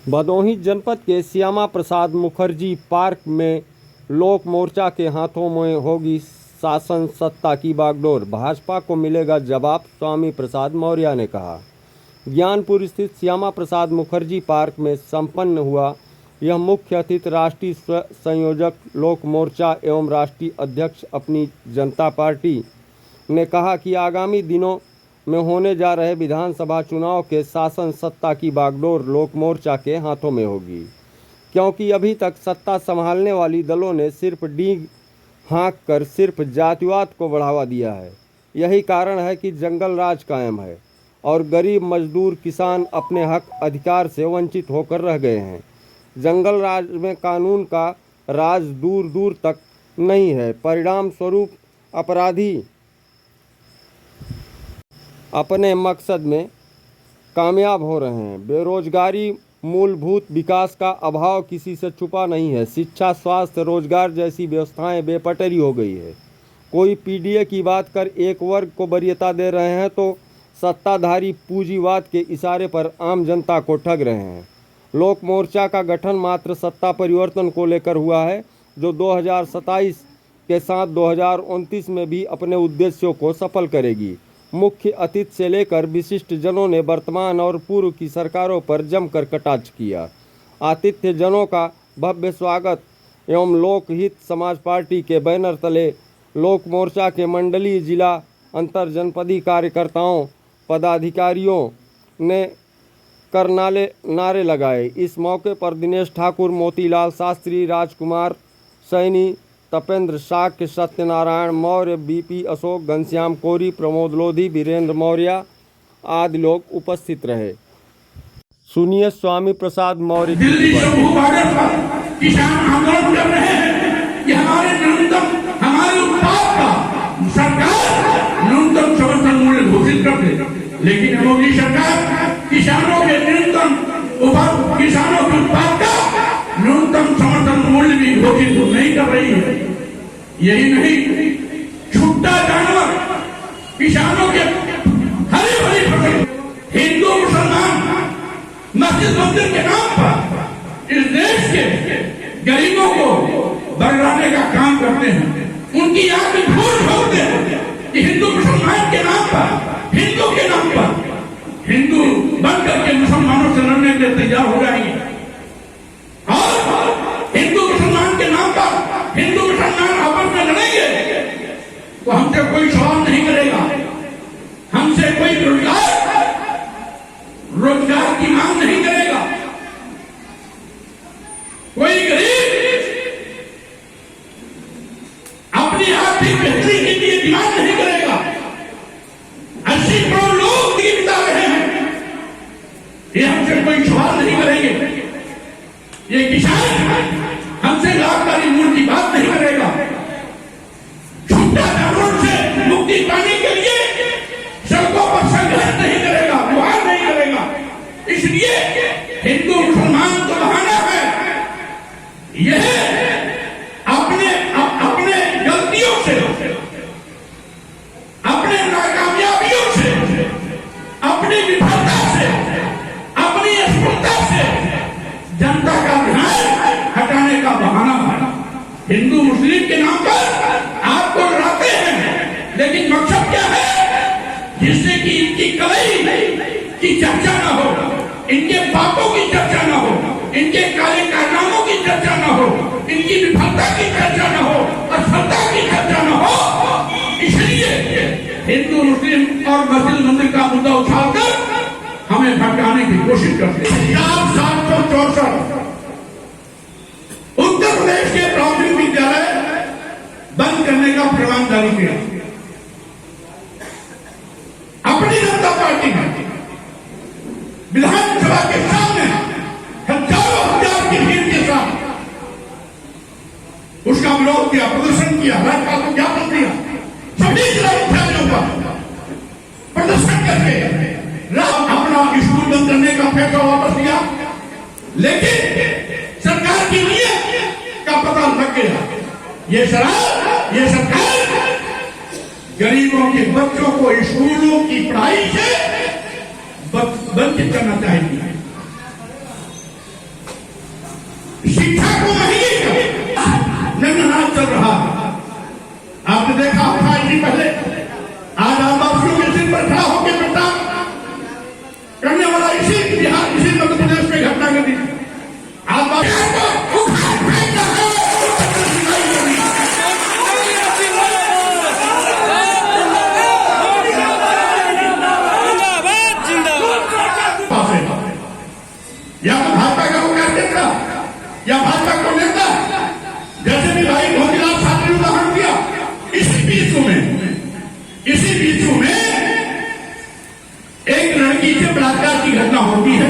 भदोही जनपद के श्यामा प्रसाद मुखर्जी पार्क में लोक मोर्चा के हाथों में होगी शासन सत्ता की बागडोर, भाजपा को मिलेगा जवाब, स्वामी प्रसाद मौर्य ने कहा। ज्ञानपुर स्थित श्यामा प्रसाद मुखर्जी पार्क में संपन्न हुआ यह मुख्य अतिथि राष्ट्रीय संयोजक लोक मोर्चा एवं राष्ट्रीय अध्यक्ष अपनी जनता पार्टी ने कहा कि आगामी दिनों में होने जा रहे विधानसभा चुनाव के शासन सत्ता की बागडोर लोक मोर्चा के हाथों में होगी, क्योंकि अभी तक सत्ता संभालने वाली दलों ने सिर्फ डींग हाँक कर सिर्फ जातिवाद को बढ़ावा दिया है। यही कारण है कि जंगल राज कायम है और गरीब मजदूर किसान अपने हक अधिकार से वंचित होकर रह गए हैं। जंगल राज में कानून का राज दूर दूर तक नहीं है। परिणाम स्वरूप अपराधी अपने मकसद में कामयाब हो रहे हैं। बेरोजगारी, मूलभूत विकास का अभाव किसी से छुपा नहीं है। शिक्षा, स्वास्थ्य, रोजगार जैसी व्यवस्थाएं बेपटरी हो गई है। कोई पीडीए की बात कर एक वर्ग को वरीयता दे रहे हैं तो सत्ताधारी पूंजीवाद के इशारे पर आम जनता को ठग रहे हैं। लोक मोर्चा का गठन मात्र सत्ता परिवर्तन को लेकर हुआ है, जो 2027 के साथ 2029 में भी अपने उद्देश्यों को सफल करेगी। मुख्य अतिथि से लेकर विशिष्ट जनों ने वर्तमान और पूर्व की सरकारों पर जमकर कटाक्ष किया। आतिथ्य जनों का भव्य स्वागत एवं लोकहित समाज पार्टी के बैनर तले लोक मोर्चा के मंडलीय, जिला, अंतर जनपदीय कार्यकर्ताओं, पदाधिकारियों ने नारे लगाए। इस मौके पर दिनेश ठाकुर, मोतीलाल शास्त्री, राजकुमार सैनी, तपेंद्र शाक्य, सत्यनारायण मौर्य, बीपी अशोक, घनश्याम कोरी, प्रमोद लोधी, वीरेंद्र मौर्य आदि लोग उपस्थित रहे। सुनिए स्वामी प्रसाद मौर्य। दिल्ली किसान आंदोलन कर रहे हैं कि हमारे न्यूनतम हमारे उत्पाद का सरकार न्यूनतम समर्थन मूल्य घोषित कर दे, लेकिन मोदी सरकार किसानों के न्यूनतम किसानों के उत्पाद का न्यूनतम समर्थन मूल्य भी घोषित नहीं कर रही है। यही नहीं, छुट्टा जानवर किसानों के हरी भरी फसल, हिंदू मुसलमान मस्जिद मंदिर के नाम पर इस देश के गरीबों को बरगलाने का काम करते हैं। उनकी आंख में धूल झोंकते हैं कि हिंदू मुसलमान के नाम पर, हिंदू के नाम पर हिंदू बनकर के मुसलमानों से लड़ने के लिए तैयार हो जाएंगे और हिंदू मुसलमान के नाम पर हिंदू मुसलमान आपस में लड़ेंगे तो हमसे कोई सवाल नहीं करेगा, हमसे कोई रोजगार की मांग नहीं करेगा, कोई गरीब अपनी आर्थिक बेहतरी के लिए डिमांड नहीं करेगा। 80 करोड़ लोग बिता रहे हैं, ये हमसे कोई सवाल नहीं करेंगे। ये किसान हमसे लाभकारी मूल्य की बात नहीं करेगा। छुट्टा जानवरों से मुक्ति पाने के लिए सड़कों पर संघर्ष नहीं करेगा, गुहार नहीं करेगा। इसलिए हिंदू मुसलमान तो बहाना है, यह अपने गलतियों से, अपने नाकामयाबियों से, अपनी विफलता से, अपनी असफलता से जनता का ध्यान हटाने का बहाना है। हिंदू मुस्लिम के नाम पर आपको डराते हैं, लेकिन मकसद क्या है? जिससे कि इनकी कमाई की चर्चा न हो, इनके पापों की चर्चा न हो, इनके काले कारनामों की चर्चा न हो, इनकी विफलता की चर्चा न हो, असफलता की चर्चा न हो। इसलिए हिंदू मुस्लिम और मस्जिद मंदिर का मुद्दा उठाकर हमें भटकाने की कोशिश करते हैं। 764 उत्तर प्रदेश के प्राथमिक विद्यालय बंद करने का फरमान जारी किया। अपनी जनता पार्टी ने विधानसभा के सामने हजारों हजार की भीड़ के साथ उसका विरोध किया, प्रदर्शन किया, राज्यपाल को ज्ञापन दिया, सभी जिला मुख्यालयों पर प्रदर्शन करके अपना स्कूल बंद करने का फैसला वापस लिया। लेकिन सरकार की नीयत का पता लग गया। ये सरकार गरीबों के बच्चों को स्कूलों की पढ़ाई से वंचित करना चाहेगी। शिक्षा को महंगी कर निम्ननाथ चल रहा है। आपने देखा होगा इसी पहले आज आदिवासियों के सिर पर खड़ा होकर बेटा करने वाला इसी बिहार इसी मध्य प्रदेश में घटना घटी। आदिवासियों को उखाड़ फेंकना है। या तो भाजपा का होकर नेता या भाजपा को नेता, जैसे भी भाई मोतीलाल साहब ने उदाहरण दिया। इसी बीच में एक लड़की से बलात्कार की घटना होती है।